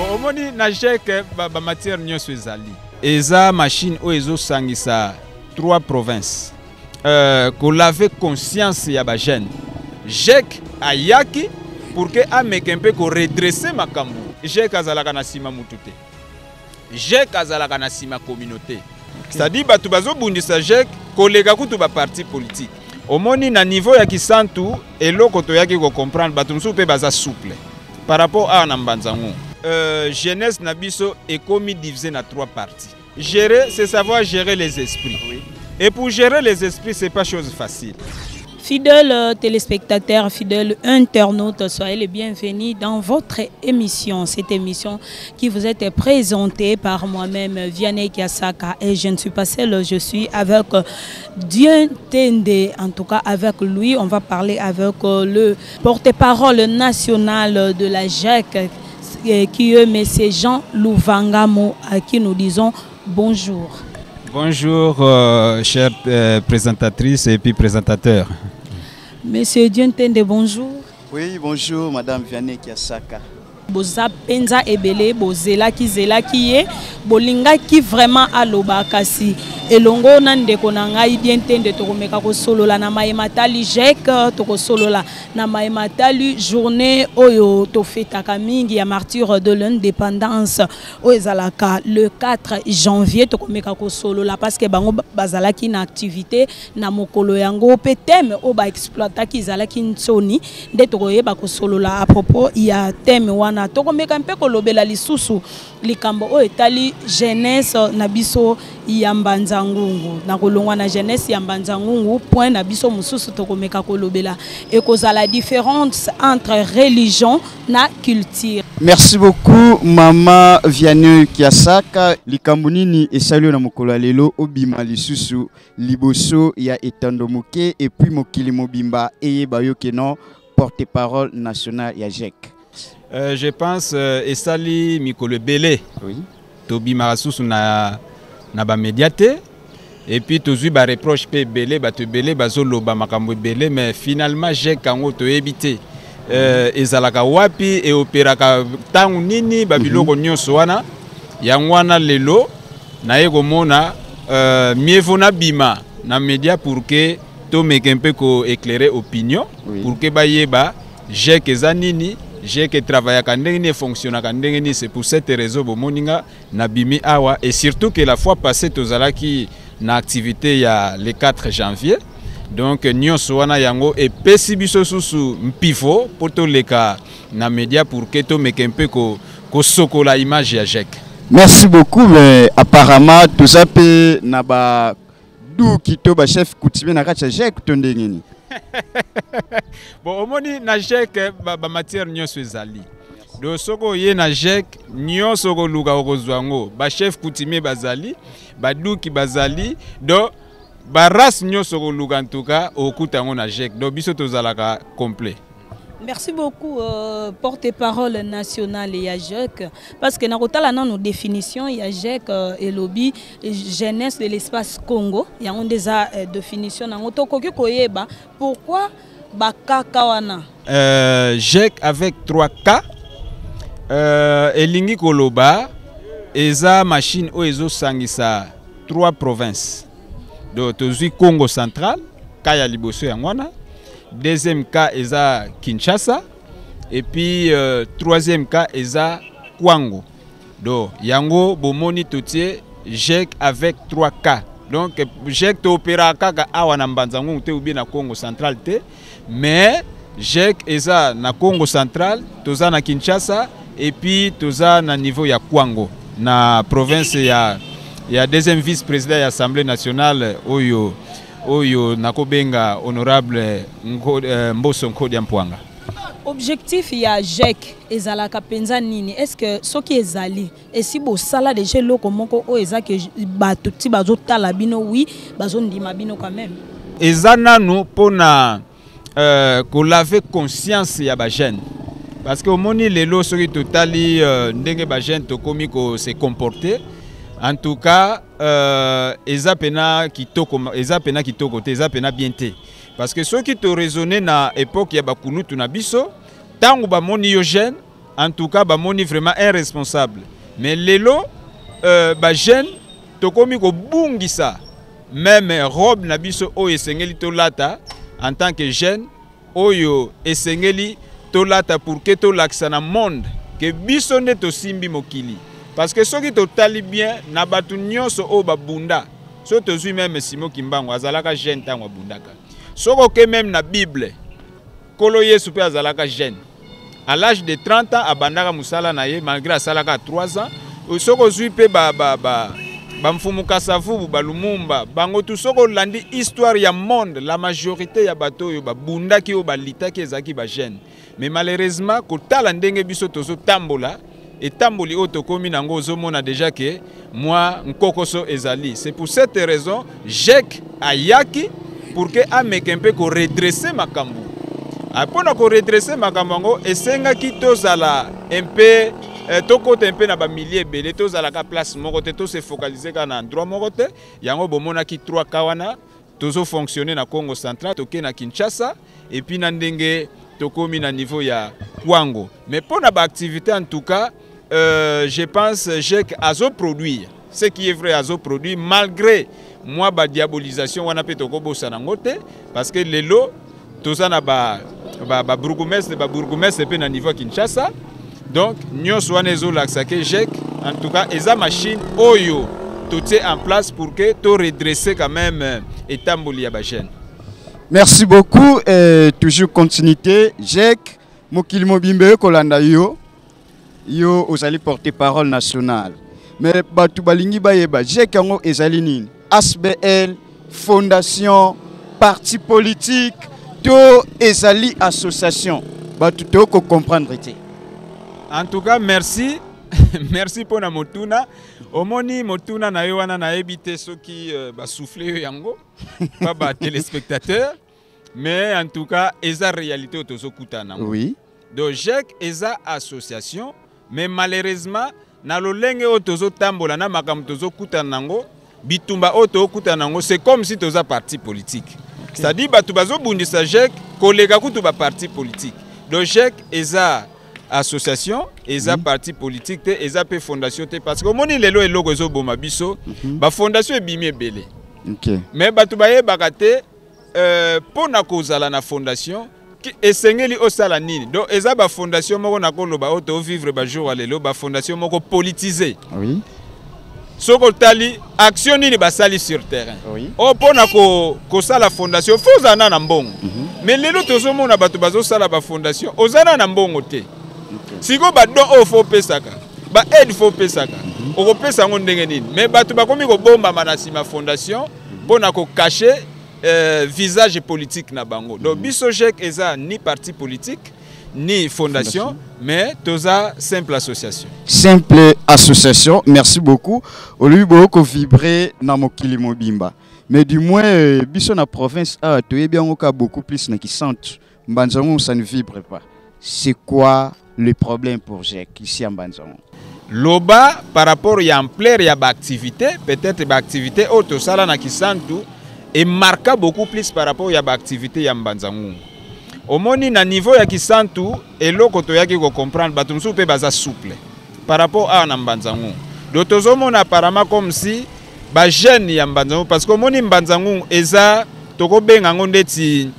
Bon, omoni na jek ba matière nyonso ezali. Eza machine o ezo sangisa 3 provinces. Ko lave conscience ya ba jeune. Jek ayaki pour que ameke mpe ko redresser makambu. Jek azalaka na sima mutute. Jek azalaka na sima communauté. C'est-à-dire batu bazo bundisa jek kolega kutu ba parti politique. Omoni na niveau ya kisantu eloko to yaki ko comprendre batu musu pe baza souple par rapport à Nambanzango. Jeunesse Nabiso est commis divisé en 3 parties. Gérer, c'est savoir gérer les esprits. Oui. Et pour gérer les esprits, c'est pas chose facile. Fidèles téléspectateurs, fidèles internautes, soyez les bienvenus dans votre émission. Cette émission qui vous est présentée par moi-même, Vianney Kiasaka. Et je ne suis pas seule, je suis avec Dieu Tende. En tout cas, avec lui, on va parler avec le porte-parole national de la JEC, qui est M. Jean Louvangamo, à qui nous disons bonjour. Bonjour, chère présentatrice et puis présentateur. Monsieur Dientende, bonjour. Oui, bonjour, Madame Vianney Kiasaka. Boza penza ebele bozela ki ye bolinga ki vraiment aloba kasi elongo na ndeko na ngai Dientende tokomeka ko solola na mayematali jek toko solola na mayematali journée oyo to fetaka mingi ya martyre de l'indépendance o ezalaka le 4 janvier tokomeka ko solola parce que bango bazalaki na activité na mokolo yango pe thème o ba exploitaki izalaki nsoni nde tokoyeba ko solola à propos ya thème wana tokomeka mpe kolobela lisusu likambo o etali jeunesse na biso ya Mbanza-Ngungu na kolongwa na jeunesse ya Mbanza-Ngungu point na biso mususu tokomeka kolobela ekozala différence entre religion na culture. Merci beaucoup Mama Vianney Kiasaka. Likambo nini esalio na mokolo lelo obima lisusu liboso ya etandomoke et puis mokili mobimba eyeba yo keno porte-parole national ya JEC. Je pense esali mikolo belé. Oui. Tobi marasusu na ba médiaté et puis tozui ba reproche pe belé ba te belé bazoloba makambo belé mais finalement j'ai kango to éviter ezalaka wapi et opéraka tangu nini ba biloko nyonso wana yangwana lelo na yeko mona mieux vaut na bima na média pour que to meke mpe ko éclairer opinion. Oui. Pour que ba yeba j'ai que zanini j'ai que travailler à ndenge fonctionne à ndenge c'est pour cette raison bomoninga na bimi awa et surtout que la fois passée tozala qui na activité il y a le 4 janvier donc nyonso wana yango et pesi biso susu mpifo pour to leka na média pour que to meke un peu ko sokola image ya JEC. Merci beaucoup mais apparemment tout ça pe na ba du kito ba chef coutumier na kacha JEC to ndenge ni. Bon, omoni na JEC ba matière nyonso ezali. Do soko ye na JEC nyonso ko luka okozwango ba chef coutumier bazali, ba duki bazali, do ba race nyonso ko luka en tout cas okutango na JEC. Do biso tozalaka complet. Merci beaucoup, porte-parole national ya JEC, parce que nous avons nos définitions, il y a JEC et lobby jeunesse de l'espace Congo, il y a des définitions. Pourquoi Bakakawana JEC avec 3K, Elingi Koloba, Eza machine o ezo sangisa 3 provinces. Donc, tozui Congo central, Kaya Liboso Yangwana. Deuxième cas est à Kinshasa et puis troisième cas est à Kwango. Donc yango bomoni totier JEC avec 3 cas. Donc JEC to opéra kaka awa na Mbanza-Ngungu te ou bien na Congo central te, mais JEC est à na Congo central, toza na Kinshasa et puis toza na niveau ya Kwango na province ya deuxième vice-président de l'Assemblée nationale Oyo nakobenga honorable Mboso Nkodia Mpwanga. Objectif ya JEC ezalaka penza nini? Est-ce que ce qui ezali et si bo sala déjà loko moko o ezaka bato ti bazo tala bino oui bazo ndima bino quand même. Ezana nous pona ko laver conscience ya ba jeune. Parce que au moni lelo soki totali ndenge ba jeune to komi ko se comporter. En tout cas, eza pena kitoko te, eza pena bien te. Parce que ceux qui te raisonné na époque ya bakunu tunabiso, tangu ba moni yo jeune, en tout cas bamoni vraiment irresponsable. Mais lelo jeune tokomi ko bungisa même robe na biso oyo esengeli tolata en tant que jeune oyo esengeli tolata pour que tolakisa na monde que biso nde tosimbi mokili. Parce que soki totali bien na batu nyonso oyo babunda so tozwi même Simon Kimbangu azalaka jeune tango abundaka. Soko ke même na Bible Kolo Yesu pe azalaka jeune. À l'âge de 30 ans abandaka musala na ye malgré asalaka 3 ans. Soko zwi pe bamfumuka savubu balumumba bango tu soko landi histoire ya monde la majorité ya bato yo babunda ki yo balita ki ezaki ba jeune. Mais malheureusement kotala ndenge biso tozo tambola et tamboli otokomi nango ozomona déjà que moi nkokoso ezali. C'est pour cette raison Jek ayaki pour que ameke un peu ko redresser makambu. Apona ko redresser makambu ngo esenga ki tozala un peu tokota un peu na ba milliers belé tozala ka place moko te to se focaliser ka na endroit moko te yango bomona ki 3 kawana tozo fonctionner na Congo central toke na Kinshasa et puis na ndenge tokomi na niveau ya Kwango. Mais pour na ba activité en tout cas je pense Jek azo produire ce qui est vrai azo produire malgré moi ba diabolisation wana pe toko bosa na ngote parce que lelo tozana ba bourgmestre pe na niveau Kinshasa. Donc nous sommes les Jek en tout cas eza machine oyo tout est en place pour que to redresser quand même etamboli ya ba jeune. Merci beaucoup et toujours continuité Jek mokili mobimbe kolanda yo ozali porte-parole nationale. Mais batu balingi bayeba Jek yango ezali nini? ASBL, fondation, parti politique, to ezali association. Batu to ko comprendre te. En tout cas, merci. Merci pour la motuna. Omoni motuna na yo wana na ebite soki ba souffler yango pas ba téléspectateurs mais en tout cas eza réalité otozokuta nango. Oui. Donc Jek eza association mais malheureusement na lolenge otozotambola na makambo tozokuta nango bitumba otokuta nango c'est comme si toza parti politique. Okay. C'est-à-dire batu bazo bundisa Jek kolega kutu ba parti politique. Donc Jek eza association eza parti politique te eza pe fondation te parce que moni lelo eloko zo boma biso ba fondation ebimi ebele. OK. Mais batu baye bakate pona kozala na fondation esengeli osala nini. Donc eza ba fondation moko na koloba auto vivre ba jour lelo ba fondation moko politisée. Oui. Soko tali action nini basali sur terrain. Oui. O pona ko sala fondation fozana na mbongo. Mais lelo tozomona batu bazo sala ba fondation ozana na mbongo te. Si vous avez un faux pesaka, ba aide faux pesaka, on peut s'en ndenge nini. Mais batu ba komi ko bomba manasi ma fondation pour na ko cacher visage politique na bango. Donc biso Jek eza ni parti politique ni fondation, mais toza simple association. Simple association. Merci beaucoup. Olu boko vibrer na mokili mobimba. Mais du moins biso na province a to bien oka beaucoup plus na ki centre. Mbanzango ça ne vibre pas. C'est quoi le problème pour Jek ici en Banzango? Loba par rapport à l'ampleur ya activité, peut-être ba activité auto sala na Kisantu et marqua beaucoup plus par rapport à activité ya Banzango. Omoni na niveau ya Kisantu et loko to yaki ko comprendre batumsu pe baza souple par rapport à Banzango. D'autozomo na apparemment comme si ba jeune ya Banzango parce que omoni Banzango eza toko benga ngondeti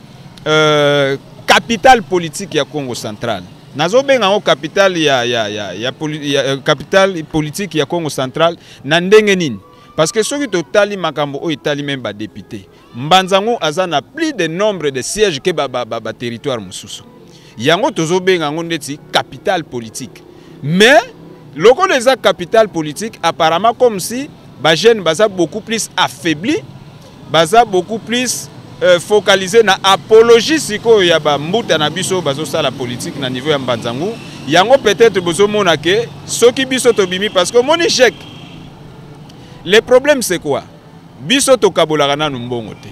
capitale politique ya Congo central. Nazo benga ngo capitale capitale politique ya Congo central na ndenge nini parce que soki totali makambo o itali même ba député Mbanzango aza na plus de nombre de sièges que ba territoire mususu yango tozo benga ngo ndeti capitale politique mais loko les capitale politique apparemment comme si ba jeune baza beaucoup plus affaibli baza beaucoup plus focaliser na apologie siko ya ba mbuta na biso bazo sala politique na niveau ya Mbanzango yango peut-être bozo mona ke soki biso to bimi parce que moni Jek le problème c'est quoi biso to kabolaka na mbongo te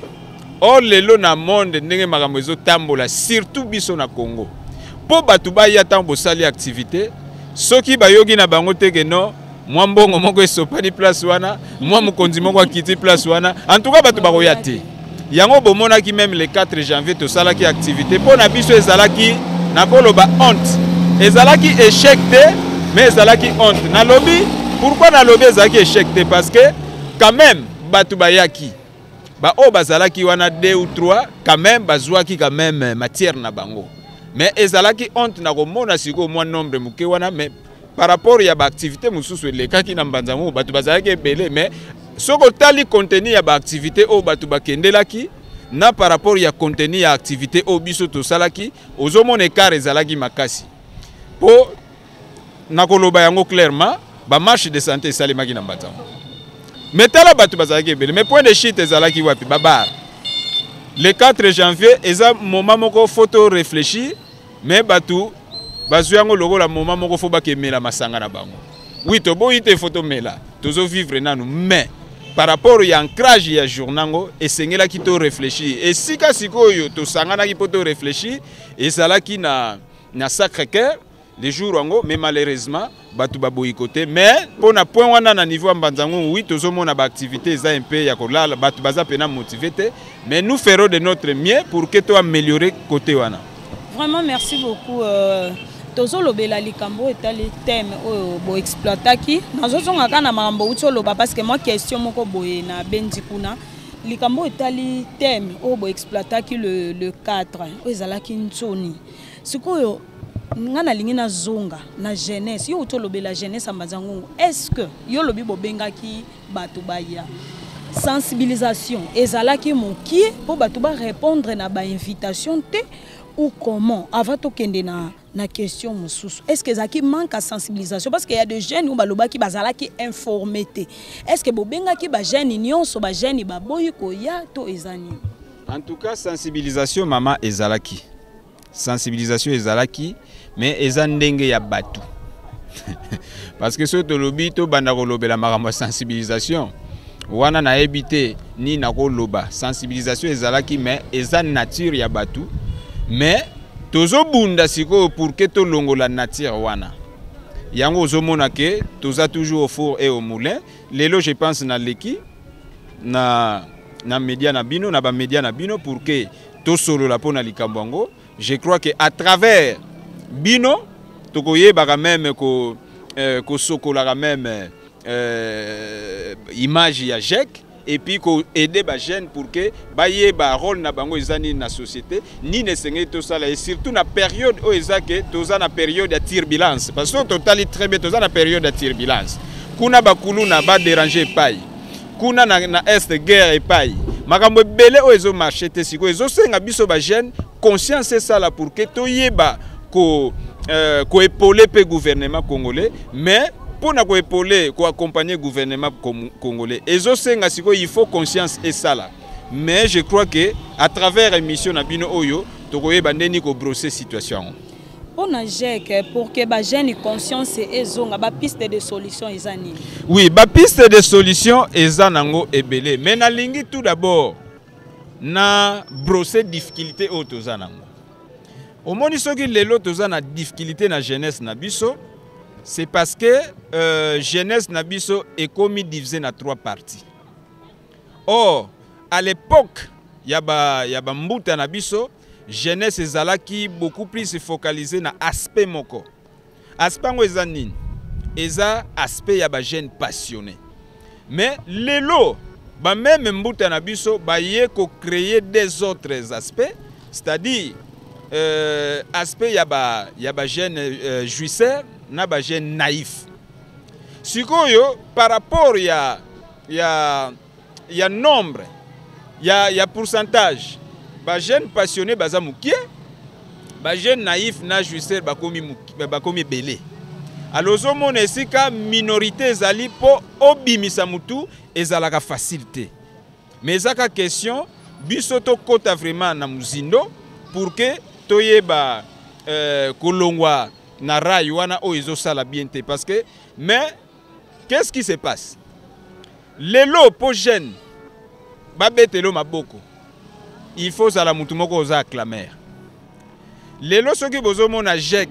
or lelo na monde ndenge makambo ezo tambola surtout biso na Congo po batu ba ya tambo sali activité soki bayogi na bango te ke no mwa mbongo moko esopani place wana mwa mukonzi moko akiti place wana en tout cas batu ba koya te. Yango bomona ki même le 4 janvier to sala ki activité pour na biso ezala ki na koloba honte ezalaki échec te mais ezalaki honte na lobby. Pourquoi na lobby ezalaki échec te? Parce que quand même batu bayaki ba o bazalaki wana 2 ou 3 quand même bazwaki quand même matière na bango, mais ezalaki honte na komona siko mwa nombre muke wana. Mais par rapport ya ba activité mususu elekaki na mbanzango batu bazalaki ebele, mais soko tali contenu ya ba activité o batu bakendelaki na par rapport ya contenu ya activité o biso to salaki ozomona écart ezalaki makasi. Po nakoloba yango clairement ba marche de santé salimaki na mbanzango. Mais tala batu bazalaki ebele, mais point de chute ezalaki wapi babar. Le 4 janvier eza moment moko photo réfléchir, mais batu bazuyango logo la moment moko fo bakemela masanga na bango. Oui to boyi te photo mela tozo vivre nanu, mais par rapport ya ancrage ya journango esengela ki to réfléchir. Et sika sikoyo to sangana ki poto réfléchir ezalaki na Sacré-Cœur les jours wango, mais malheureusement batu ba boyikoté. Mais pour na point wana na niveau mbanzango oui tozomona ba activité za un peu ya kolala batu baza pena motivé, mais nous ferons de notre mieux pour que to améliorer côté wana. Vraiment merci beaucoup. Tozo lobela likambo etali thème o bo exploitaki nazozonga kana makambo uto loba parce que moi question moko boye na bendi kuna likambo etali thème o bo exploitaki le 4 o ezalaki ntoni sikoyo ngana lingi na zonga na jeunesse yo uto lobela jeunesse ambazango. Est-ce que yo lobi bo bengaki batu baya sensibilisation ezalaki moki po batu ba répondre na ba invitation te ou comment avant to kende na question mususu? Est-ce que zaki manque à sensibilisation parce qu'il y a des jeunes ou baloba ki bazala ki informé? Est-ce que bobenga ki ba jeunes nyonso ba jeunes ba boyi ko ya to ezani? En tout cas sensibilisation mama ezalaki. Sensibilisation ezalaki mais ezandenge ya batu. Parce que ce to lobi to banda ko lobela makambo sensibilisation wana na ebité ni na ko loba sensibilisation ezalaki mais eza nature ya batu. Mais tozo bunda siko pour que to longo la nature wana. Yango ozomona ke toza toujours au four et au moulin. Lelo je pense na leki na média na bino na ba média na bino pour que to solo la pona likambango. Je crois que à travers bino tokoye ba même ko sokola même image ya JEC. Et puis aider les jeunes pour que baye ba rôle na bango izani na société ni ne sengé tout ça là et surtout na période où ezake toza na période de turbulence parce que totali très bien toza na période de turbulence kuna bakuluna ba déranger pai kuna na est guerre et pai makambo belé o ezo marché te siko ezo senga biso ba jeune conscience c'est ça là pour que toyeba ko épauler pe gouvernement congolais mais pour nous épauler, pour accompagner le gouvernement congolais. Et il faut conscience et ça là. Mais je crois que à travers l'émission Nabino Oyo, tu peux brosser situation. Pour que les jeunes aient conscience et une piste de solution. Oui, la piste de solution est ebele. Mais na lingi tout d'abord na brosser difficulté au tozanango. Au moins soki lelo tozana difficulté na jeunesse na biso. C'est parce que jeunesse Nabiso est commis divisé en 3 parties. Or, à l'époque, il y a Mbouta Nabiso, jeunesse ezalaki beaucoup plus focalisée sur l'aspect moko. Aspect ngozanin, eza aspect yaba jeune passionné. Mais lelo, même Mbouta Nabiso, yé ko créer des autres aspects, c'est-à-dire aspect yaba jeune jouisseur. Na ba jeune naïf. Sikoyo par rapport ya nombre, ya pourcentage. Ba jeune passionné baza mukie, ba jeune naïf na jouisseur bakomi belé. Alors mon esika minorité zali po obimisa mutu ezalaka facilité. Mais zaka question bisoto kota vraiment na muzindo pour que toyeba kolongwa na rai wana o izo sala bienté parce que mais qu'est-ce qui se passe lelo po jeune babetelo maboko il faut sala mutu moko oza acclamer lelo soki bozomona JEC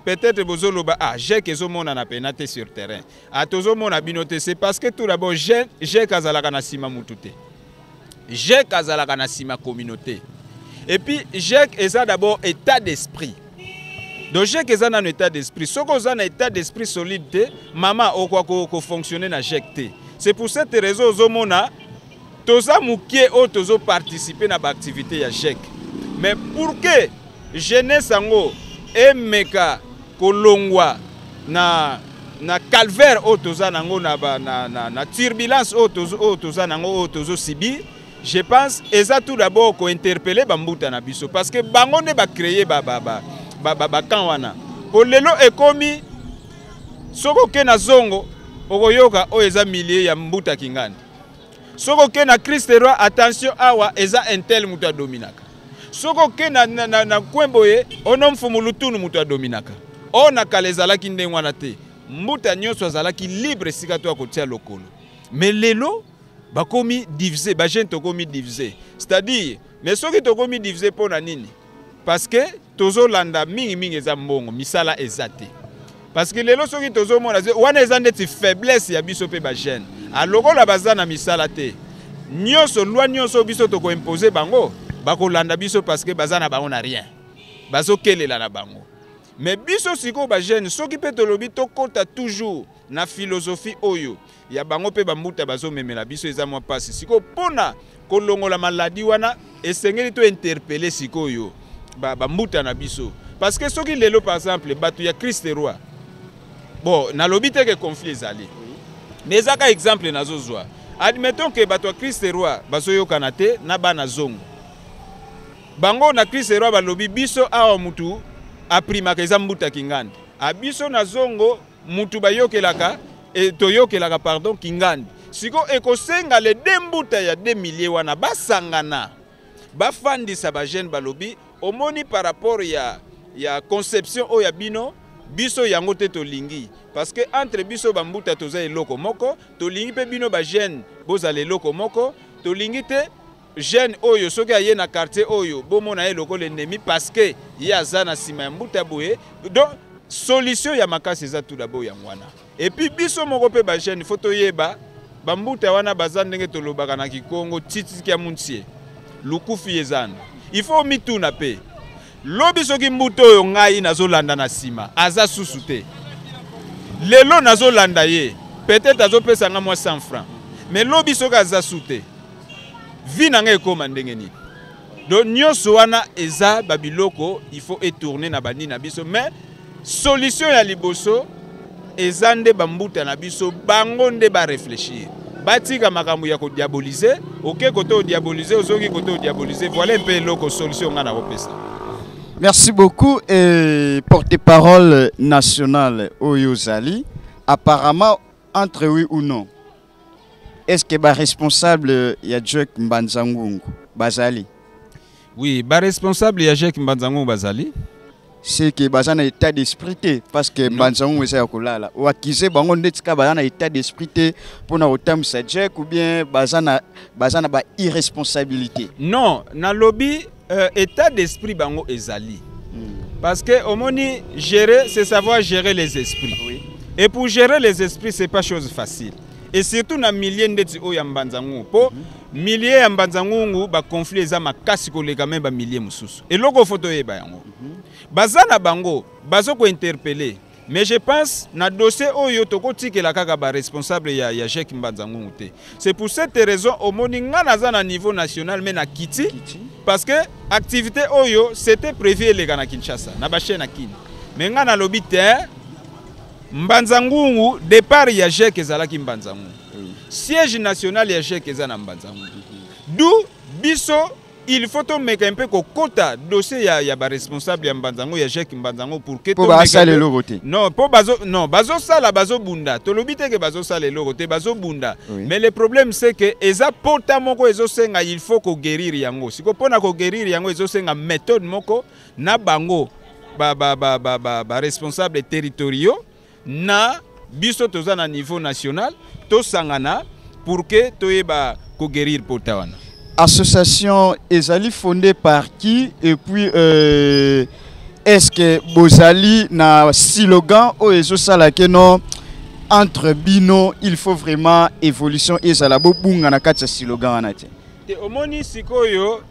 peut-être bozoloba JEC ezomona na penate sur terrain atozomona binote c'est parce que tout d'abord JEC azalaka na sima mutu te JEC azalaka na sima communauté et puis JEC eza d'abord état d'esprit. Donc GEC est dans un état d'esprit. Si vous avez un état d'esprit solide, maman au quoi fonctionner na GEC. C'est pour cette raison que toza mukie o tozo participer na activité ya GEC. Mais pour que jeunesse ango emeka kolongwa na calvaire o toza nango na turbulence o toza nango o tozo sibi, je pense eza tout d'abord ko interpeller bambuta na biso parce que bango ne ba créer ba kan wana. Po lelo ekomi soko ke na zongo okoyoka o eza millier ya mbuta kingandi. Soko ke na Christ roi attention awa eza intel mutu dominaka. Soko ke na kwemboye onom fumulutunu mutu dominaka. O na kalezalaki ndengwana te. Mbuta nyonso azalaki libre sika to akotia lokolo. Mais lelo bakomi divisé, ba jeune tokomi divisé. C'est-à-dire mais soki tokomi divisé pona nini? Parce que tozo landa mingi eza mbongo, misala ezate. Parce que lelo soki tozo mona wana eza ndeti faiblesse ya biso pe ba jeune. Aloko la bazana misala te. Nyonso loi nyonso biso toko imposer bango, bako landa biso parce que bazana bango na rien. Bazo kelela na bango. Mais biso siko ba jeune soki pe tolobi to kota toujours na philosophie oyo. Ya bango pe bambuta bazo memela biso eza mwa pasi. Siko pona kolongola maladi wana esengeli to interpeller siko yo. Bambuta na biso. Parce que soki lelo par exemple batu ya Christ roi. Bon, na lobi te ke conflit ezali. Mais ezaka exemple nazo zwa. Admettons que bato ya Christ roi bazo yokana te na bana zongo. Bango na Christ roi balobi biso awa mutu aprimaka eza mbuta kingandi. Abiso na zongo mutu bayokelaka toyokelaka pardon kingandi. Siko ekosenga le dembuta ya 2 milliers wana basangana. Bafandisa ba jeune balobi omoni par rapport ya conception o ya bino biso yango te tolingi parce que entre biso bambuta toza eloko moko tolingi pe bino ba jeune bozala eloko moko tolingi te jeune oyo soki aye na quartier oyo bomona eloko l'ennemi parce que ya zana sima ya mbuta boye. Donc solution ya makasi eza tout d'abord ya mwana. Et puis biso moko pe ba jeune photo yeba bambuta wana baza ndenge tolobaka na Kikongo titi ya muntie lukufi ezana. Il faut mituna pe. Lobi soki mbuto oyo ngai nazolanda na sima aza susu te. Lelo nazolanda ye peut-être azopesa nga mwa 100 francs. Mais lobi soki aza sute. Vi na nga ekoma ndenge nini. Donc nyonso wana eza babiloko il faut étourner na bani na biso mais solution ya liboso eza nde bambuta na biso bango nde ba réfléchir. Batika makambo ya ko diaboliser, OK koto diaboliser, ozoki koto diaboliser, voilà un peu loko solution nga na kopesa. Merci beaucoup et porte-parole nationale Oyozali. Apparemment, entre oui ou non, est-ce que ba responsable ya Jack Mbanzangungu Bazali? Oui, ba responsable ya Jack Mbanzangungu Bazali. C'est que bazana état d'esprit parce que Mbanzangungu eza kolala. Ou akize bango ndetika bazana état d'esprit pour na otam sa Jack ou bien bazana ba irresponsabilité. Non, na lobby état d'esprit bango ezali. Parce que omoni gérer c'est savoir gérer les esprits. Oui. Et pour gérer les esprits c'est pas chose facile. Et surtout na milliers ndeti o ya Mbanzangungu. Po milliers ya Mbanzangungu ba conflit eza makasi koleka même ba milliers mususu. Et loko photo yeba yango. Bazana bango bazo ko interpeller. Mais je pense na dossier oyo toko tikela kaka ba responsable ya Jack Mbanzangungu te. C'est pour cette raison omoni nga naza na niveau national mais na Kiti. Parce que activité oyo c'était prévu les na Kinshasa na ba chaîne Kini. Mais nga na lobi te Mbanzangungu départ ya Jack ezalaki Mbanzangungu. Siège national ya Jack ezana Mbanzangungu. D'où biso il faut to mettre un peu kota dossier ya ba responsable ya Mbanzangungu ya Jack Mbanzangungu pour que to basale logoté. Non, bazo sala bazo bunda. To lobite que bazo sala logoté bazo bunda. Oui. Mais le problème c'est que eza pota moko ezo senga il faut ko guérir yango. Siko pona ko guérir yango ezo senga méthode moko na bango ba responsable territoriaux na biso toza na niveau national to sangana pour que toyeba ko guérir pota wana. Association ezali fondée par qui et puis est-ce que bozali na slogan o ezo sala ke non entre bino il faut vraiment évolution ezala bobunga na kati slogan wana te. Te omoni sikoyo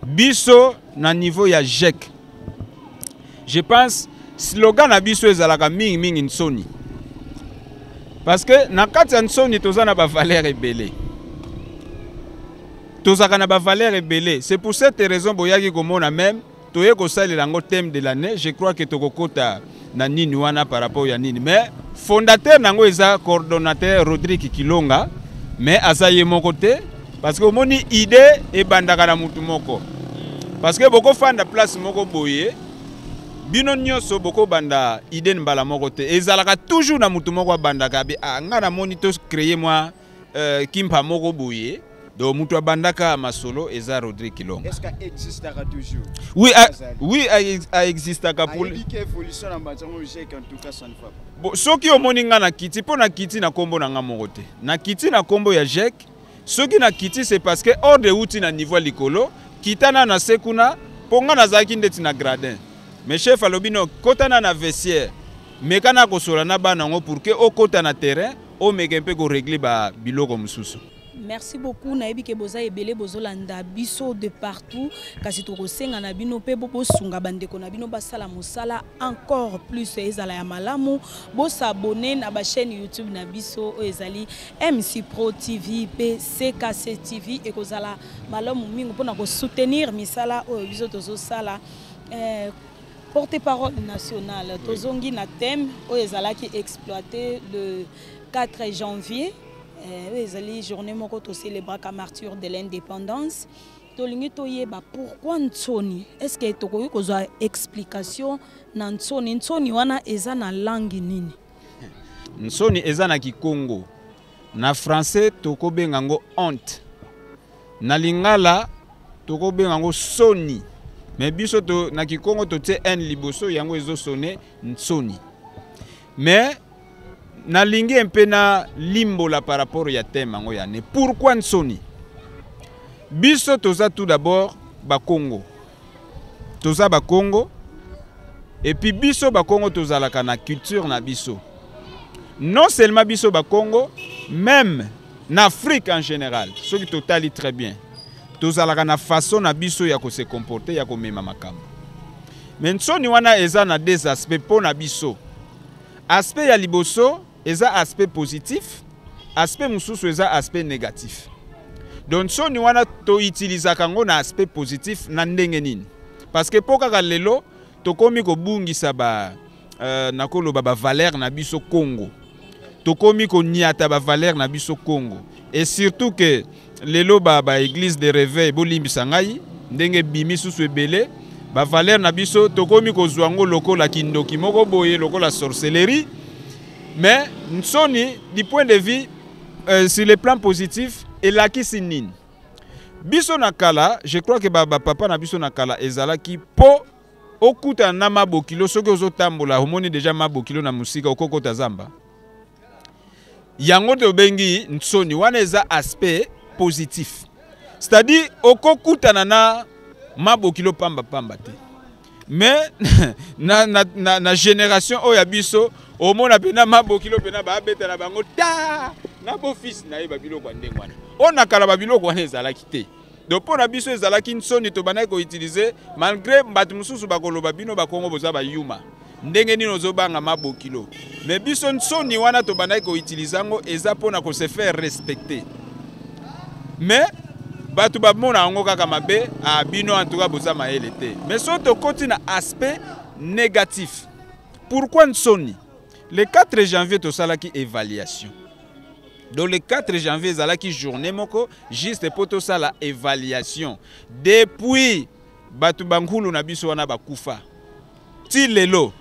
biso na niveau ya JEC. je pense slogan na biso ezalaka mingi mingi nsoni. Parce que na kati ya nsoni toza na ba valeur ebele. Tozaka na ba valeur ebele. C'est pour cette raison boyaki komona même toye kosalela ngo thème de l'année, je crois que tokokota na nini wana par rapport ya nini. Mais fondateur nango eza coordonnateur Rodrigue Kilonga, mais aza ye moko te parce que omoni idée ebandaka na mutu moko. Parce que boko fanda place moko boye bino nyonso boko banda idée mbala moko te ezalaka toujours na mutu moko bandaka be nga na moni to créer moi kimpa moko boye do mutu abandaka masolo eza Rodrigue Kilonga. Est-ce que existera toujours? Oui, oui, existaka pour évolution en tout cas ça ne va pas. Bon, soki omoni nga na kiti po na kiti na kombo na nga moko te. Na kiti na kombo ya Jek, soki na kiti c'est parce que hors de outi na niveau likolo, kitana na sekuna ponga na zaki ndeti na gradin. Mais chef alobino kotana na vestiaire, mekana kosola na bana ngo pour que okota na terrain, o mekempe ko régler ba biloko mususu. Merci beaucoup nayebi ke boza ebele bozolanda biso de partout kasi tokosenga na bino pe bobo sunga bandeko na bino basala mosala encore plus ezala ya malamu bo s'abonner na ba chaîne YouTube na biso ezali MC Pro TV pe CKC TV ekozala malamu mingi pona ko soutenir misala o biso tozo sala porte-parole nationale tozongi na thème o ezala ki exploité le 4 janvier. Les journée moko to célébrer la martyre de l'indépendance. Tolingi toyeba pourquoi Ntsoni? Est-ce que tokoki kozwa explication na Ntsoni? Ntsoni wana eza na langue nini? Ntsoni eza na Kikongo. Na français tokobenga ngo honte. Na lingala tokobenga ngo soni. Mais biso to na Kikongo to te en liboso yango ezo sonné Ntsoni. Mais na lingi mpe na limbola par rapport ya thème yango ya ne. Pourquoi Ntsoni? Biso toza tout d'abord ba Congo. Toza ba Congo. Et puis biso ba Congo tozalaka na culture na biso. Non seulement biso ba Congo, même en Afrique en général. Ce qui totali très bien. Tozalaka na façon na biso ya ko se comporter ya ko mema makambo. Mais Ntsoni wana eza na des aspects po na biso. Aspect ya liboso eza aspect positif, aspect mususu eza aspect négatif. Donc Ntsoni wana to utiliser kango na aspect positif na ndenge nini? Parce que pokaka lelo tokomi ko bungisa ba nakolo ba valeur na biso Congo. Tokomi ko niata ba valeur na biso Congo. Et surtout que lelo ba église de réveil bolimbisa ngai ndenge bimi susu ebele ba valeur na biso tokomi ko zwango lokola kindoki moko boye lokola sorcellerie. Mais Ntsoni, du point de vue sur le plan positif, et là qui s'inine. Biso nakala, je crois que papa na biso nakala ezalaki po okuta na mabokilo soki ozotambola homoni déjà mabokilo na musika okokota zamba. Yango de bengi Ntsoni wana eza aspect positif. C'est-à-dire okokuta na mabokilo pamba pamba te. Mais na génération oya biso au mona pena mabokilo pena ba beta na bango ta na bo fils na yeba biloko ndengwana ona kala ba biloko wana ezalaki te. Donc pour na biso ezalaki Ntsoni to banai ko utiliser malgré mbatu mususu bakoloba bino ba Kongo boza ba yuma ndenge nino zobanga mabokilo. Mais biso Ntsoni wana to banai ko utiliser ngo eza pona ko se faire respecter. Mais batu ba mona ngo kaka mabe a bino en tout cas boza maele te. Mais so to continue aspect négatif. Pourquoi Ntsoni? Le 4 janvier to salaki évaluation. Donc le 4 janvier zalaki journée moko juste pour to sala évaluation. Depuis batu bangulu na biso wana bakufa. Ti lelo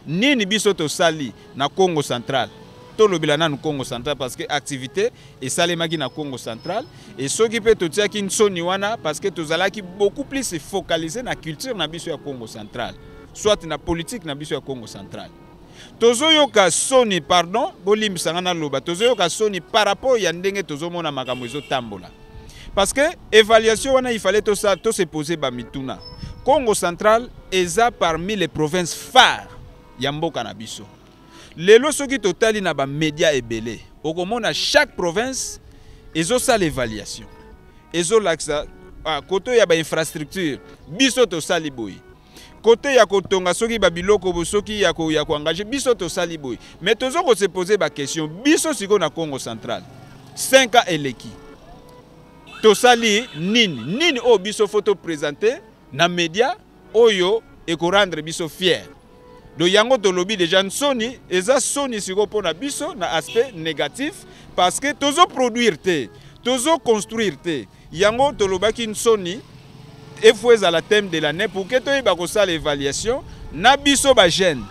nini biso to sali na Congo central. To lobila na Congo central parce que activité et salemaki na Congo central et ce qui peut to tiaki Ntsoni wana parce que to zalaki beaucoup plus focalisé na culture na biso ya Congo central. Soit na politique na biso ya Congo central. Tozoyoka soni pardon bolimbisanga na loba tozoyoka soni par rapport ya ndenge tozomona makambo ezotambola. Parce que évaluation wana il fallait to se poser ba mituna. Congo central eza parmi les provinces phares ya mboka na biso. Lelo soki totali na ba média ebele. Okomona chaque province ezo sala évaluation. Ezo laksa koto ya ba infrastructure biso to sali boyi. côté ya kotonga soki babiloko bo soki ya ko engager biso to sali boy mais tozo ko se poser ba question biso siko na Congo central 5 ans eleki to sali nini o biso photo présenter na média oyo et ko rendre biso fier do yango to lobby déjà nsoni eza soni siko pona biso na aspect négatif parce que tozo produire te tozo construire te yango to lobaki nsoni et faut à la thème de l'année pour que tu aies l'évaluation na biso ba jeune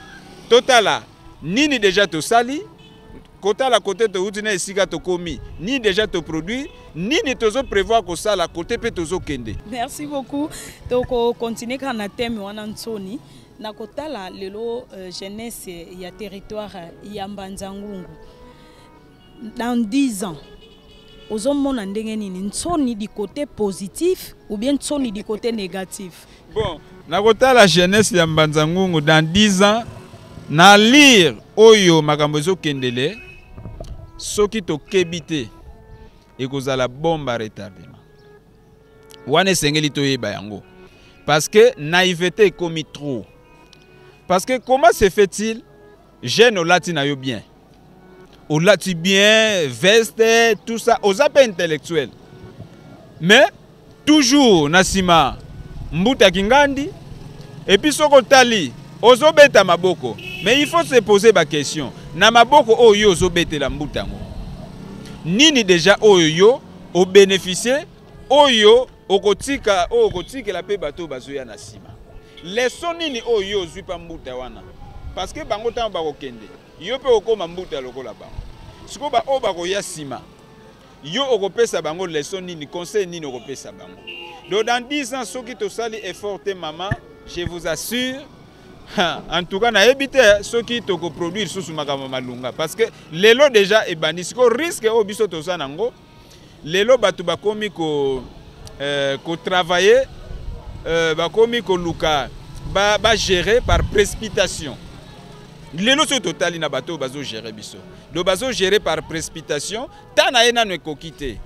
totala nini déjà to sali kota la côté de outina esika to komi ni déjà to produit nini tozo prévoir ko sala côté pe tozo kende. Merci beaucoup. Donc continuer quand na thème wana nsoni na kotala lelo jeunesse ya territoire ya Mbanza-Ngungu dans 10 ans ozomona ndenge nini nsoni du côté positif ou bien nsoni du côté négatif? Bon, na kota la jeunesse ya Mbanza-Ngungu dans 10 ans na lire oyo makambo zo kendele soki to kebite ekozala bomba retardement wane sengeli to yeba yango parce que naïveté komi trop parce que comment se fait-il jeune olati na yo bien au lati bien, veste, tout ça, aux appels intellectuels. Mais, toujours, Nasima, Mbuta Kingandi, et puis Soko Tali, Ozobeta Maboko. Mais il faut se poser la question. Na Maboko, Oyo, Ozobete la Mbutango. Nini déjà Oyo, au bénéficier, Oyo, Okotika, Okotika la paix bateau bazoya Nasima. Laissons Nini Oyo, Zupa Mbutawana. Parce que Bangotan Barokende. Yo pe okoma mbuta lokola bango siko ba oba ko yasima yo okopesa bango leçon nini conseil nini okopesa bango donc dans 10 ans soki to sali effort te maman je vous assure en tout cas na ebité soki to ko produire sous makama malunga parce que lelo déjà e bandi siko risque o biso to sanango lelo batu bakomi ko travailler bakomi ko luka ba gérer par précipitation. Les lots total na bateau bazo gérer biso. Do bazo gérer par précipitation, ta na yena no kokite.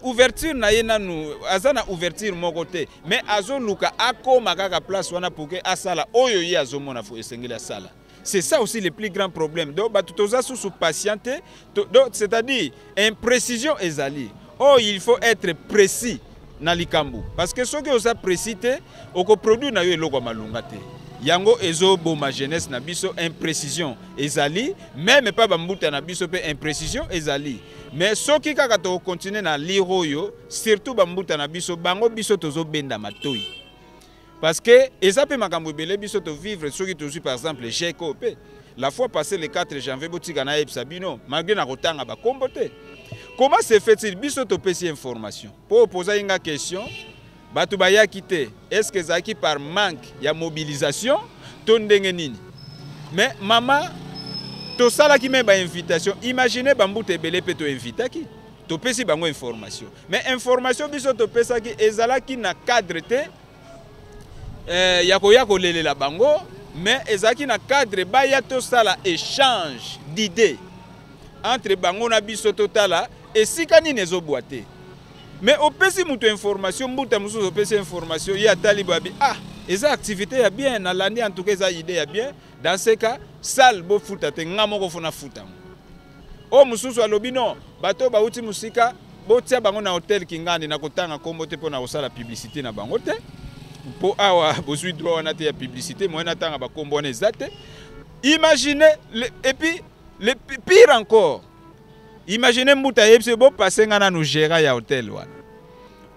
Ouverture na yena no azana ouverture mon côté, mais azo luka ako makaka place wana pour que asala oyo yi azo mona fo esengela sala. C'est ça aussi le plus grand problème. Donc batutoza sous patienter, donc c'est-à-dire imprécision ezali. Oh, il faut être précis na likambu parce que soki oza précité oko produit na yo eloko malunga te. Yango ezo boma jeunesse na biso imprécision ezali même pas bambuta na biso pe imprécision ezali mais soki kaka to continuer na liro yo surtout bambuta na biso bango biso tozo benda matoi parce que eza pe makambo ebele biso to vivre soki to par exemple GECOP la fois passée le 4 janvier botika na Sabino malgré na kotanga ba kombote comment se fait-il biso to pesi information pour poser une question Batu baya kite, est-ce que zaki par manque ya mobilisation tondenge nini? Mais maman to sala ki me ba invitation, imaginez bambute belé pe to invita ki. To pesi bango information. Mais information biso to pesa ki ezala ki na cadre te yako lele la bango, mais ezaki na cadre ba ya to sala échange d'idées entre bango na biso totala et sikani nezo boite. Mais au pesi muto information mbuta muso au pesi information ya talibabi ah eza activité ya bien na landi en tout cas eza idée ya bien dans ce cas sal bo futa te ngamoko fona futa o mususu alobi non bato ba uti musika bo tia bango na hotel Kingandi na kotanga kombo te pona osala publicité na bango te po awa bozui droit na te ya publicité mo na tanga ba kombo na ezate imaginez et puis le pire encore. Imaginez mbuta yebse bo passer ngana no gérant ya hôtel wana.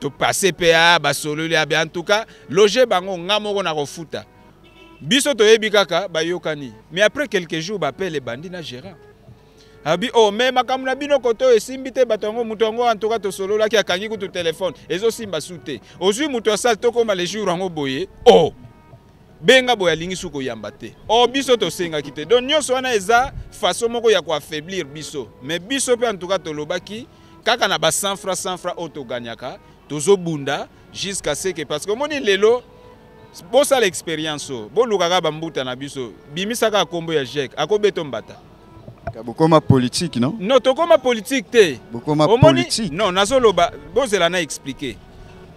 To passer PA ba solo ya bien en tout cas loger bango ngamoko na kofuta. Biso to yebi kaka ba yokani. Mais après quelques jours ba appelle les bandits na gérant. Abi oh mais makambu na bino koto esimbite batongo mutongo en tout cas to solo la ki akangi ku to téléphone. Ezo simba sute. Ozui muto sal to koma les jours ngo boye. Oh benga boya lingi suko yambate. Oh biso to senga kite. Donc nyonso wana eza façon moko ya ko affaiblir biso. Mais biso pe en tout cas to lobaki kaka na ba 100 francs auto ganyaka tozo bunda jusqu'à ce que parce que moni lelo bo ça l'expérience bo lukaka bambuta na biso bimisaka kombo ya JEC akobeto mbata. Bokoma politique non? Non tokoma politique te. Bokoma politique. Non nazo loba bozela na expliquer.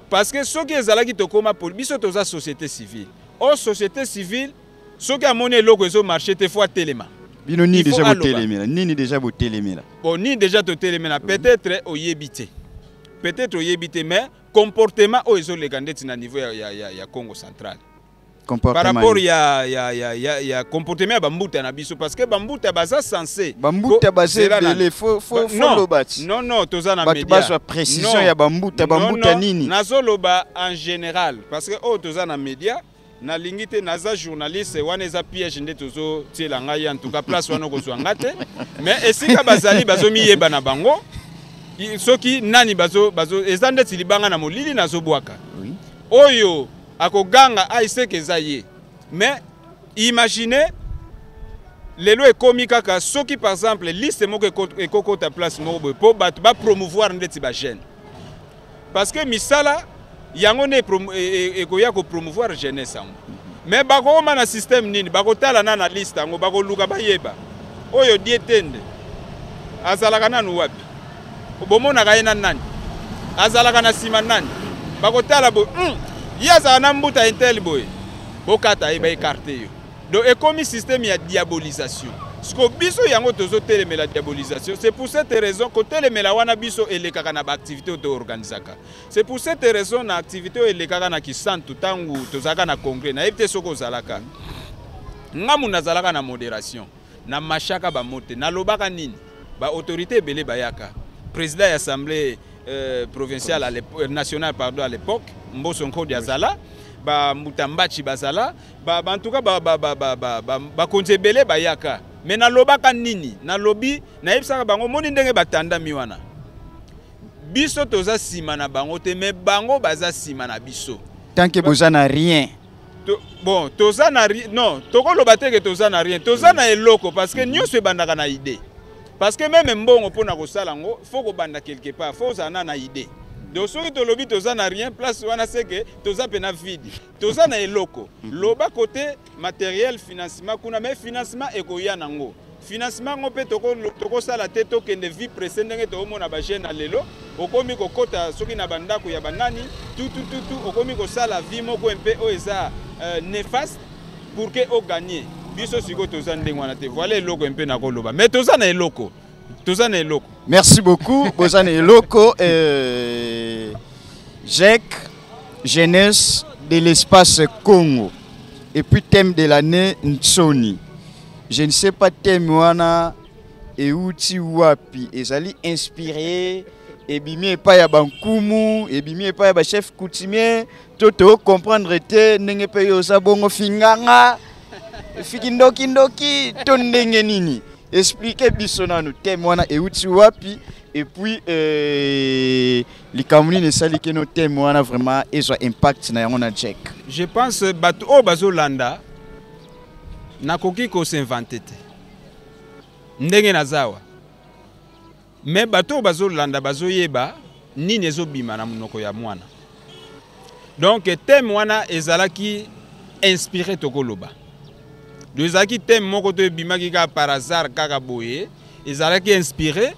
Parce que ce qui est zalaki tokoma biso toza société civile. Au société civile, ce qui a monnaie l'eau que marché te fois téléma. Bino ni déjà au télémela, ni déjà au télémela. Bon, ni déjà au télémela, peut-être au yébité. Peut-être au yébité, mais comportement au iso legandé na niveau ya Congo central. Par rapport ya comportement bambuta na biso parce que bambuta baza censé bambuta basé les faux lobat. Non non, tozana média. Ba précision ya bambuta nini. Nazo loba en général parce que oh tozana média na lingite naza journaliste wana eza piège nde tozo tiela ngai en tout cas place wana ko ngate mais esika bazali bazomi yeba na bango soki nani bazo eza ndeti libanga na molili nazo bwaka. Oui. Oyo akoganga aiseke zaye. Mais imaginez lelo ekomi kaka soki par exemple liste moko ekoko ta place moko po ba promouvoir ndeti ba jeune. Parce que misala yango ne ekoya ko promouvoir jeunesse ango. Mais bako na système nini bako tala na liste ango bako luka bayeba. Oyo dietende. Azalaka nanu wapi? Bomona kaena nani? Azalaka na sima nani? Bako tala bo yaza na mbuta intel boy. Bokata eba écarté yo. Donc ekomi système ya diabolisation. Sko biso yango tozo telemela diabolisation. C'est pour cette raison que telemela wana biso elekaka na ba activité to organisaka. C'est pour cette raison na activité elekaka na kisantu tangu tozaka na congrès na ebite soko zalaka. Ngamu nazalaka na modération. Na machaka ba mote na lobaka nini? Ba autorité belé bayaka. Président de l'Assemblée provinciale nationale pardon à l'époque, Mbosonko Diazala, ba Mutambachi Bazala, en tout cas ba Kontebele bayaka. Mais na lobaka nini, na lobby na ibsaka bango moni ndenge batanda miwana. Biso toza sima na bango te mais bango baza sima na biso. Tant que boza na rien. Bon, toza na rien. Non, toko lobate que toza na rien. Toza na eloko parce que nyonso ebandaka na idée. Parce que même mbongo pona ko salango, faut ko banda quelque part, faut zana na idée. Donc soki to lobi toza na rien, place wana c'est que toza pena vide. Toza na eloko. Loba côté matériel financement kuna mais financement ekoya nango. Financement ngopé toko sala te to kende vie précédente to mona ba jeune lelo, okomi ko kota soki na banda ko ya banani, tout okomi ko sala vie moko mpe o eza néfaste pour que o gagner. Biso siko toza ndengwana te. Voilà eloko mpe na koloba. Mais toza na eloko. Toza na eloko. Merci beaucoup. Boza na eloko JEC jeunesse de l'espace Congo. Et puis thème de l'année Ntsoni. Je ne sais pas thème wana et outi wapi ezali inspiré et bimi pa ya bankumu et bimi pa ya ba chef coutumier toto comprendre te ndenge pe yo za bongo finganga fiki ndoki to ndenge nini expliquez biso na no thème wana et outi wapi et puis likamuni ne sali ke no thème wana vraiment ezo impact na yango na JEC. Je pense bato o bazolanda nakoki ko s'inventer te ndenge nazawa mais bato bazolanda bazoyeba nini ezobima na munoko ya mwana. Donc thème wana ezalaki inspiré tokoloba dezaki thème moko to bimaki ka par hasard kaka boye ezalaki inspiré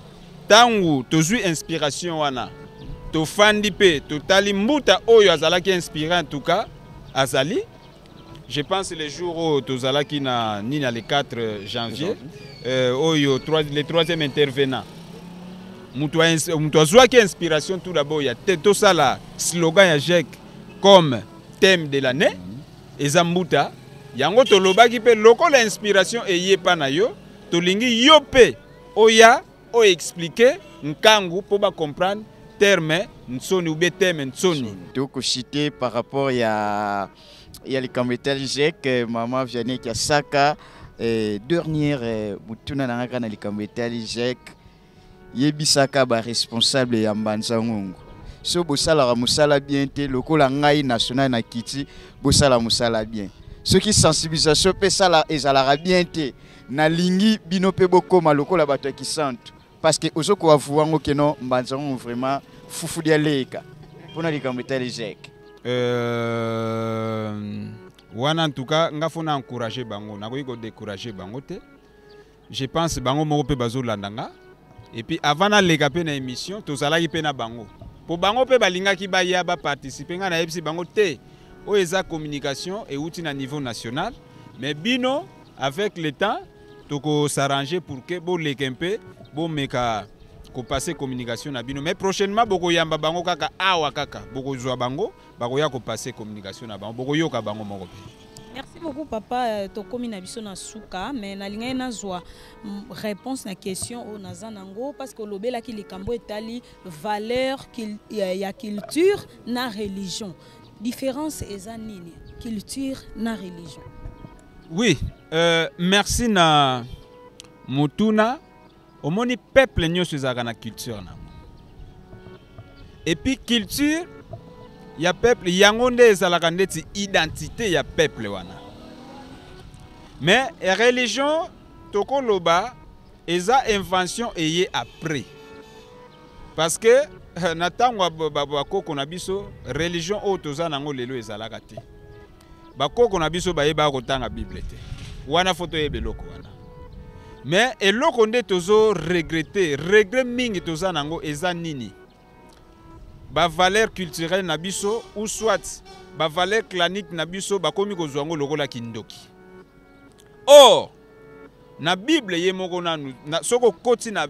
tangu tozui inspiration wana to fandi pe totali mbuta oyo azalaki inspiré en tout cas azali. Je pense les jours où tozalaki na nina le 4 janvier oyo le troisième intervenant mutu azwaki inspiration tout d'abord ya to sala slogan ya JEC comme thème de l'année ezambuta yango tolobaki pe lokola inspiration eyepa na yo tolingi yo pe oya o expliquer nkangu pour ba comprendre terme nsoni ou terme nsoni donc cité par rapport ya les cambétal JEC maman Vianney Kiasaka dernière mutuna nanga na les cambétal JEC yebisaka ba responsable ya Mbanza Ngongo so bosala musala bien te lokola ngai national na kiti bosala musala bien ce qui sensibilisation pe sala ezala bien te na lingi bino pe bokoma lokola bato ki santu parce que ozoko avuango ke no Mbanza Ngongo vraiment fufu dia leka pona likameta les JEC wana en tout cas ngafona encourager bango nakoki ko décourager bango te. Je pense bango moko pe bazolandanga et puis avant na leka pe na émission tozalaki pe na bango po bango pe balingaki baya ba participer nga na ebisi bango te oyo eza communication euti na niveau national, mais bino avec le temps toko s'arranger pour que boleka mpe bomeka ko passer communication na bino, mais prochainement boko yamba bango kaka awa kaka boko zwa bango bako ya ko passer communication na bango boko yoka bango moko pe. Merci beaucoup papa tokomi na biso na suka, mais na linga na zwa réponse na question o nazanango parce que lobela ki likambo etali valeur ya culture na religion. Différence eza nini culture na religion? Oui, merci na mutuna omoni peuple nyonso ezalaka na culture na. Et puis culture ya peuple yango nde ezalaka ndeti identité ya peuple wana. Mais religion tokoloba eza invention eye après. Parce que na tango bakoko na biso religion oyo toza nango lelo ezalaka te. Bakoko na biso bayeba kotanga Bible te. Wana foto yebe loko wana. Mais eloko nde tozo regret mingi toza nango eza nini? Ba valeur culturelle na biso ou soit ba valeur clanique na biso bakomi kozwa ngo lokola kindoki. Or na Bible ye moko nanu soko koti na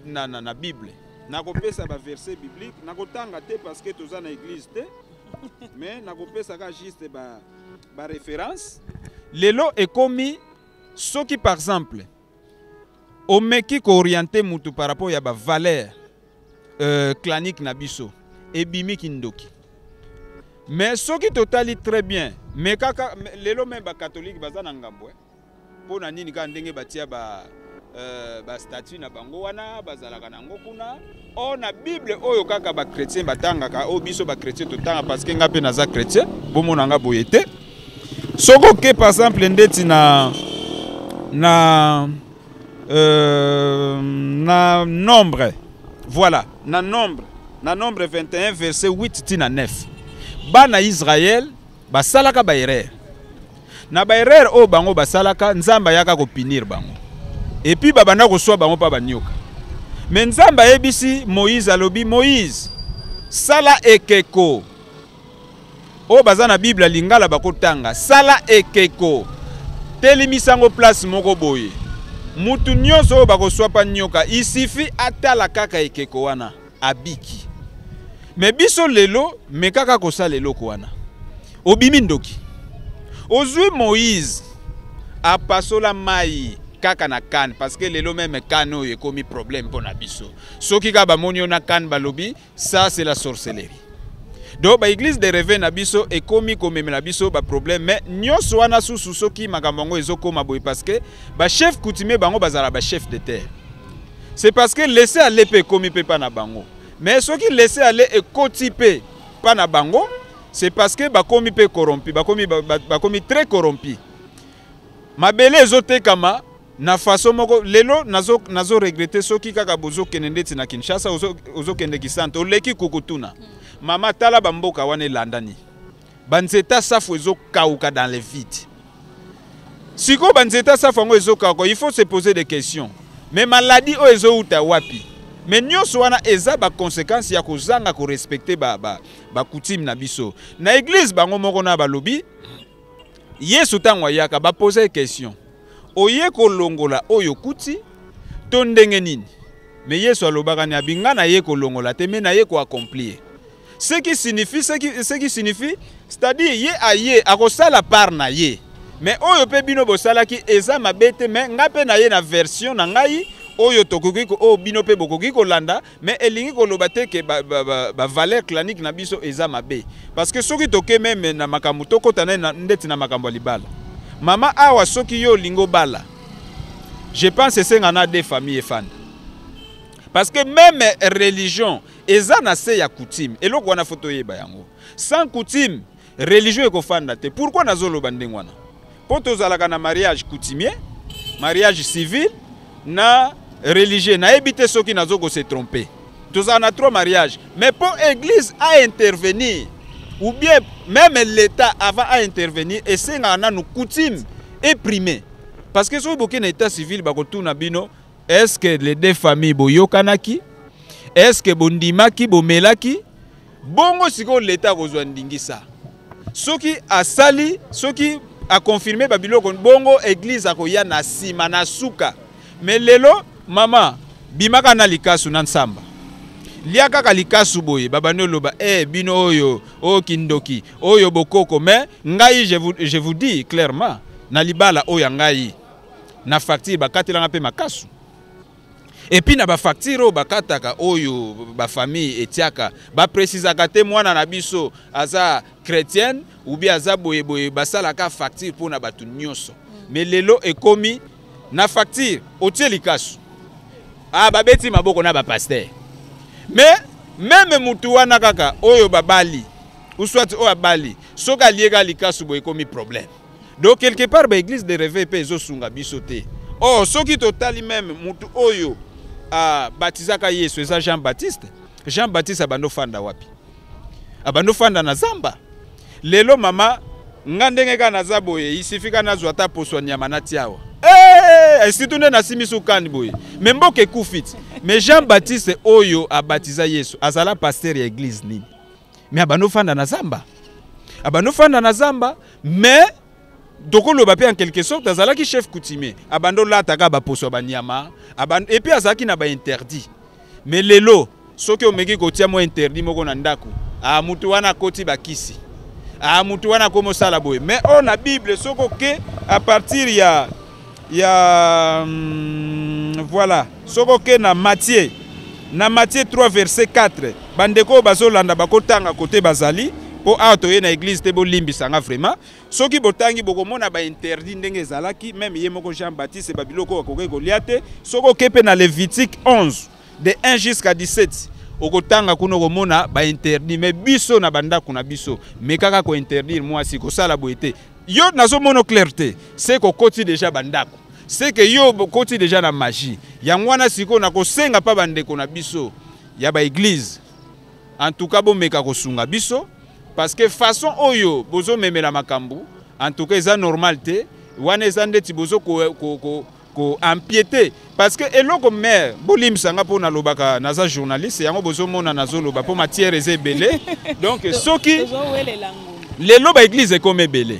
Bible nakopesa ba verset biblique nakotanga te parce que toza na église te mais nakopesa ka juste ba référence lelo ekomi soki par exemple omeki ko orienter mutu par rapport ya ba valeur clanique na biso ebimi kindoki. Mais soki totali très bien mais kaka lelo même ba catholique baza na ngambo pona nini ka ndenge batia ba statut na bango wana bazalaka nango kuna o na Bible oyo kaka ba chrétien batanga ka o biso ba chrétien totanga parce que ngape naza chrétien bomona nga boyete soko ke par exemple ndeti na nombre voilà na nombre 21 verset 8 tina 9 bana Israël basalaka ba erreur na ba erreur o bango basalaka nzamba yaka ko punir bango et puis babanda ko swa bango pa banyoka mais nzamba yebisi Moïse alobi Moïse sala ekeko o bazana Bible lingala bakotanga sala ekeko telimisango place moko boye mutu nyonso bako swa pa nyoka isifi atala kaka ekeko wana abiki mais biso lelo mekaka ko sala eloko wana obimi ndoki ozwi Moïse apasola mai kaka na kan parce que lelo même kan oyo ekomi problème pour na biso soki ka ba monio na kan balobi ça c'est la sorcellerie donc ba église de rêve na biso ekomi komeme na biso ba problème mais nyonso wana susu soki makambo ezokoma boy parce que ba chef coutumier bango bazala ba chef de terre c'est parce que laisser aller pe komi pe pa na bango mais soki laisser aller ekoti pe pa na bango c'est parce que bakomi pe corrompu bakomi très corrompu mabele ezotekama na façon moko lelo nazo regretter soki kaka bozo kenendeti na Kinshasa ozo kende kisante oleki kukutuna mama tala bamboka wane landani banzeta safu ezo kauka dans les vides siko banzeta safu ngo ezo kauka il faut se poser des questions mais maladie o ezo uta wapi mais nyonso wana eza ba conséquences ya kozanga ko respecter ba coutume na biso na église bango moko na balobi Yesu tangwa yaka ba poser question oye kolongola oyo kuti to ndenge nini mais Yesu alobaka ni abinga na ye kolongola te mais na ye ko accomplir ce qui signifie c'est-à-dire ye aye akosala par na ye mais oyo pe bino bosalaki eza mabete mais ngape na ye na version na ngai oyo tokoki ko o bino pe bokoki kolanda mais elingi koloba te ke ba valeur clanique na biso eza mabe parce que soki toke même na makambo tokota na ndeti na makambo libala mama awa soki yo lingo bala je pense c'est ngana des familles fan parce que même religion eza na se ya coutume eloko wana photo yeba yango sans coutume religion ekofanda te pourquoi nazoloba ndengwana po tozalaka na mariage coutumier mariage civil na religieux na ebité soki nazoko se tromper tozala na trois mariages mais pour église à intervenir ou bien même l'État avant à intervenir et c'est nous coutume et primé parce que sur beaucoup état civil bakotuna bino est-ce que les deux familles boyokanaki est-ce que bondimaki bomelaki bongo siko l'État kozwa ndingisa soki asali soki a confirmé babiloko bongo église akoya na sima na suka. Mais lelo mama bimaka na likasu na nsamba liaka ka likasu boye babano loba bino oyo o kindoki oyo bokoko. Mais ngai je vous dis clairement na libala oyo ngai na facture bakatelanga pe makasu. Et puis na ba facture bakataka oyo ba famille etiaka ba précisaka te mwana na biso aza chrétienne ou bien aza boye boye basalaka facture pour na batu nyonso. Mais lelo ekomi na facture otie likasu babeti maboko na ba pasteur. Mais même mutu wana kaka oyo babali ou soit oyo abali soka lieka likasu boye ekomi problème. Donc quelque part ba église de réveil pe ezosunga biso te. Oh soki totali même mutu oyo batizaka Yesu eza Jean-Baptiste. Jean-Baptiste abando fanda wapi? Abando fanda na zamba. Lelo mama ngandenge kana zaboye isifika nazo ata poswa nyama na tiawa. Situne na simisu kani boye. Memboke kufiti. Mais Jean-Baptiste oyo abatiza Yesu azala pasteur ya église nini? Mais abando fanda na zamba. Abando fanda na zamba, mais dokolo bape en quelque sorte azalaki chef coutumier. Abando lataka ba poswa banyama. Et puis azaki na ba interdit. Mais lelo soki omeki kotia mo interdit moko na ndako. Mutu wana koti bakisi. Mutu wana komo sala boye. Mais on a Bible soko ke à partir voilà soko ke na Matthieu 3 verset 4 bandeko bazolanda bakotanga côté bazali po atoye na église te bo limbisanga vraiment soki botangi bokomona ba interdit ndenge ezalaki même ye moko Jean-Baptiste babiloko akoke koliate soko kepe na Lévitique 11 de 1 jusqu'à 17 okotanga kuno komona ba interdit mais biso na bandako na biso mais kaka ko interdire moi si ko sala boete yo nazo mono clarté c'est ko koti déjà bandako c'est que yo koti déjà na magie yangwana siko na ko senga pa bandeko na biso ya ba église en tout cas bo meka ko sunga biso. Parce que façon oyo bozo memela makambu en tout cas eza normalité wana eza ndeti bozo ko empiéter parce que eloko mère bolim sanga pona lobaka naza journaliste yango bozo mona nazo loba po matière eza belé donc soki les loba église comme belé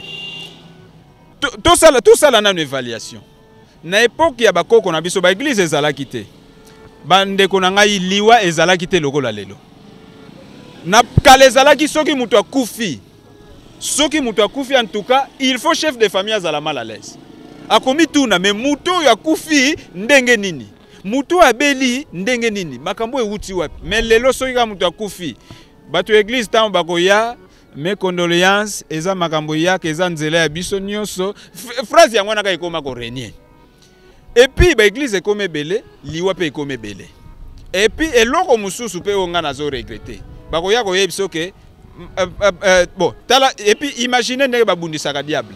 tout ça là na une évaluation na époque ya bakoko na biso ba église ezalaki te bande ko na ngai liwa ezalaki te lokola lelo. Na kalezalaki soki mutu akufi. Soki mutu akufi en tout cas, il faut chef de famille azala mal à l'aise. Akomi tuna mais mutu yakufi ndenge nini? Mutu abeli ndenge nini? Makambo ewuti wapi? Mais lelo soki ka mutu akufi. Bato église tan bakoya mes condoléances eza makambo yake eza nzela ya biso nyonso. Phrase yango naka ekoma ko renier. Et puis ba église ekome belé, liwa pe ekome belé. Et puis eloko mususu pe onga nazo regretter. Bakoya ko yebso ke bon tala et puis imaginez ndenge babundisaka diable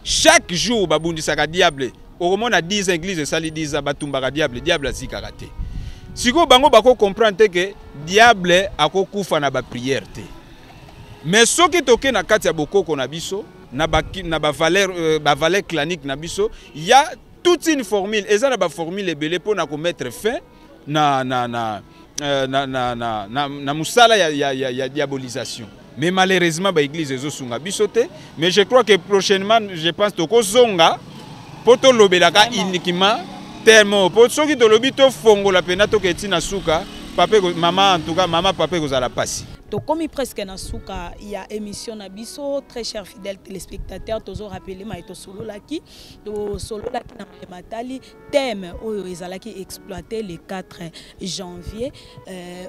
chaque jour babundisaka diable okomona 10 églises sali 10 batumbaka diable azikaka te siko bango bako comprendre que diable akokufa na ba prière te mais soki toke na kati ya bokoko na biso na ba valeur clanique na biso il y a toute une formule eza na ba formule ebele pona ko mettre fin na musala ya diabolisation. Mais malheureusement ba église ezosunga bisote mais je crois que prochainement je pense toko zonga poto lobelaka uniquement tellement poto soki to lobi to fongola pena to ketina suka papa maman en tout cas maman papa kozala pasi. Donc, comme presque na souka, il y a émission na biso, très chers fidèles téléspectateurs, toujours rappelé maïto solo laki, to solo laki na matali thème oyo ezalaki exploité le 4 janvier,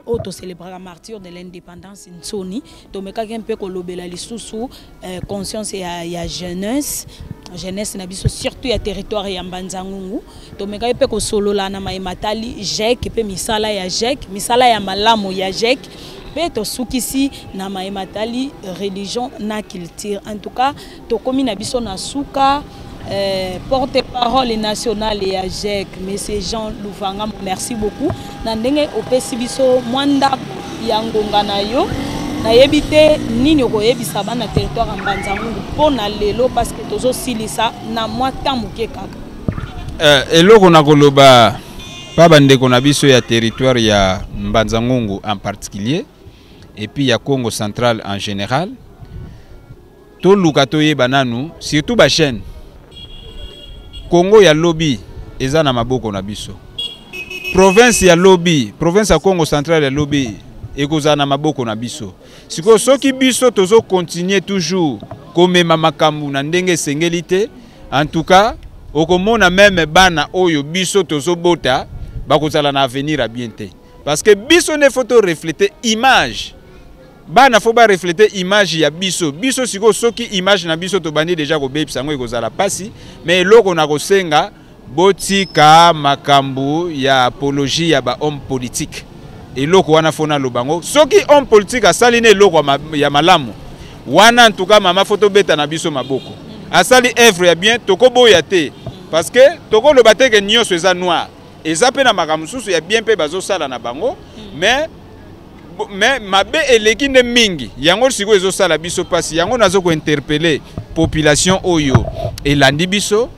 auto célébrer la martyre de l'indépendance Nsoni, to meka kempe ko lobela lisusu conscience ya jeunesse na biso surtout ya territoire ya Mbanzangungu, to meka pe ko solo la na matali jek pe misala ya jek, misala ya malamu ya jek. Peto sukisi na maematali religion na culture. En tout cas, to komi na biso na suka porte-parole nationale ya JEC, monsieur Jean Louvanga, merci beaucoup. Na ndenge opesi biso mwanda ya ngonga na yo. Na yebite nini ko yebisa bana territoire ya Mbanzangungu pona lelo parce que tozo silisa na mwata muke kaka. Eloko na koloba pa bandeko na biso ya territoire ya Mbanzangungu en particulier et puis il y a Congo central en général. toluka toyeba nanu surtout ba chaîne Congo ya lobby eza na maboko na biso. Province ya lobby, province ya Congo central ya lobby ekoza na maboko na biso. Siko soki biso tozo continuer toujours komema makambu na ndenge sengelite, en tout cas okomona même bana oyo biso tozo bota bakozala na avenir à bientôt. Parce que biso ne faut refléter image. Bana faut ba refléter image ya biso. Biso siko soki image na biso to bandi déjà ko bebisa ngo ekozala pasi, mais loko na kosenga botika makambu ya apologie ya ba homme politique. Et loko wana fona lobango. Soki homme politique asali ne loko ya malamu. Wana en tout cas mama photo beta na biso maboko. Asali œuvre ya bien toko boya te. Parce que toko lo bateke nyonso eza noir. Eza pe na makambu susu ya bien pe bazo sala na bango, mais mabe eleki ne mingi. Yango siko ezo sala biso pasi. Yango nazo ko interpeller population oyo elandi biso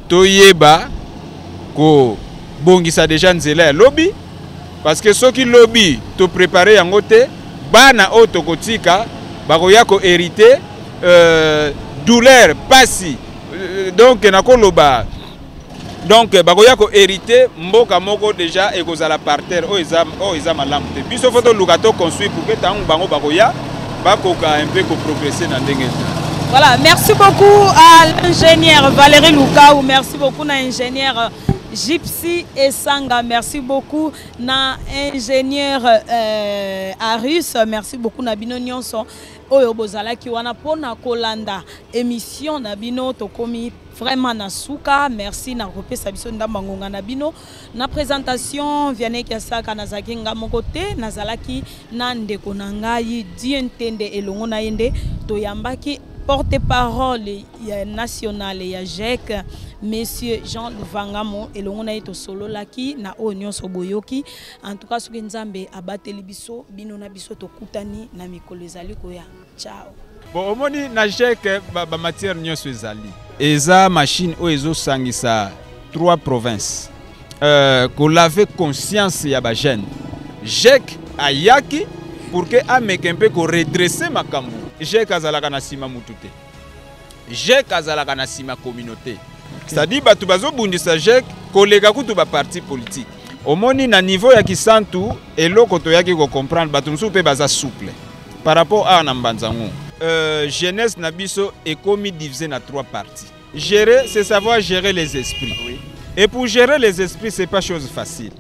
toyeba ko bongisa déjà nzela ya lobby. Parce que soki lobby to préparer yango te bana o tokotika bakoya ko hériter douleur pasi donc nakoloba donc bakoya ko hériter mboka moko déjà ekozala par terre o eza malamu te biso foto lukato construire pour que tango bango bakoya bakoka un peu ko progresser na ndenge. Voilà, merci beaucoup à l'ingénieur Valérie Lukaou, merci beaucoup à l'ingénieur Gypsy Esanga, merci beaucoup na ingénieur Arus, merci beaucoup na bino nyonso oyo bozala ki wana pona kolanda émission na bino tokomi vraiment na suka. Merci na kopesa biso ndamba ngonga na bino na présentation Vianney Kiasaka na zakinga mokote nazalaki na ndeko na ngai dientende elongo na yende toyambaki porte-parole national ya JEC, Monsieur Jean Luvangamo, et l'on a été solo laki na Onyon Soboyoki. En tout cas, ce que nous avons abattu biso, binona biso to kutani na mikolo ezali koya. Ciao. Bon, omoni na JEC ba matière nyonso ezali. Eza machine o ezo sangisa 3 provinces. Ko lave conscience ya ba jeune. JEC ayaki pour que ameke un peu ko redresser makambu. JEC azalaka na sima mutute. JEC azalaka na sima communauté. C'est-à-dire batu bazo bundisa JEC kolega kutu ba parti politique. Omoni na niveau ya kisantu eloko to yaki ko comprendre batu musu pe baza souple par rapport à Nambanzango. Jeunesse na biso ekomi divisé na 3 parties. Gérer, c'est savoir gérer les esprits. Oui. Et pour gérer les esprits, c'est pas chose facile.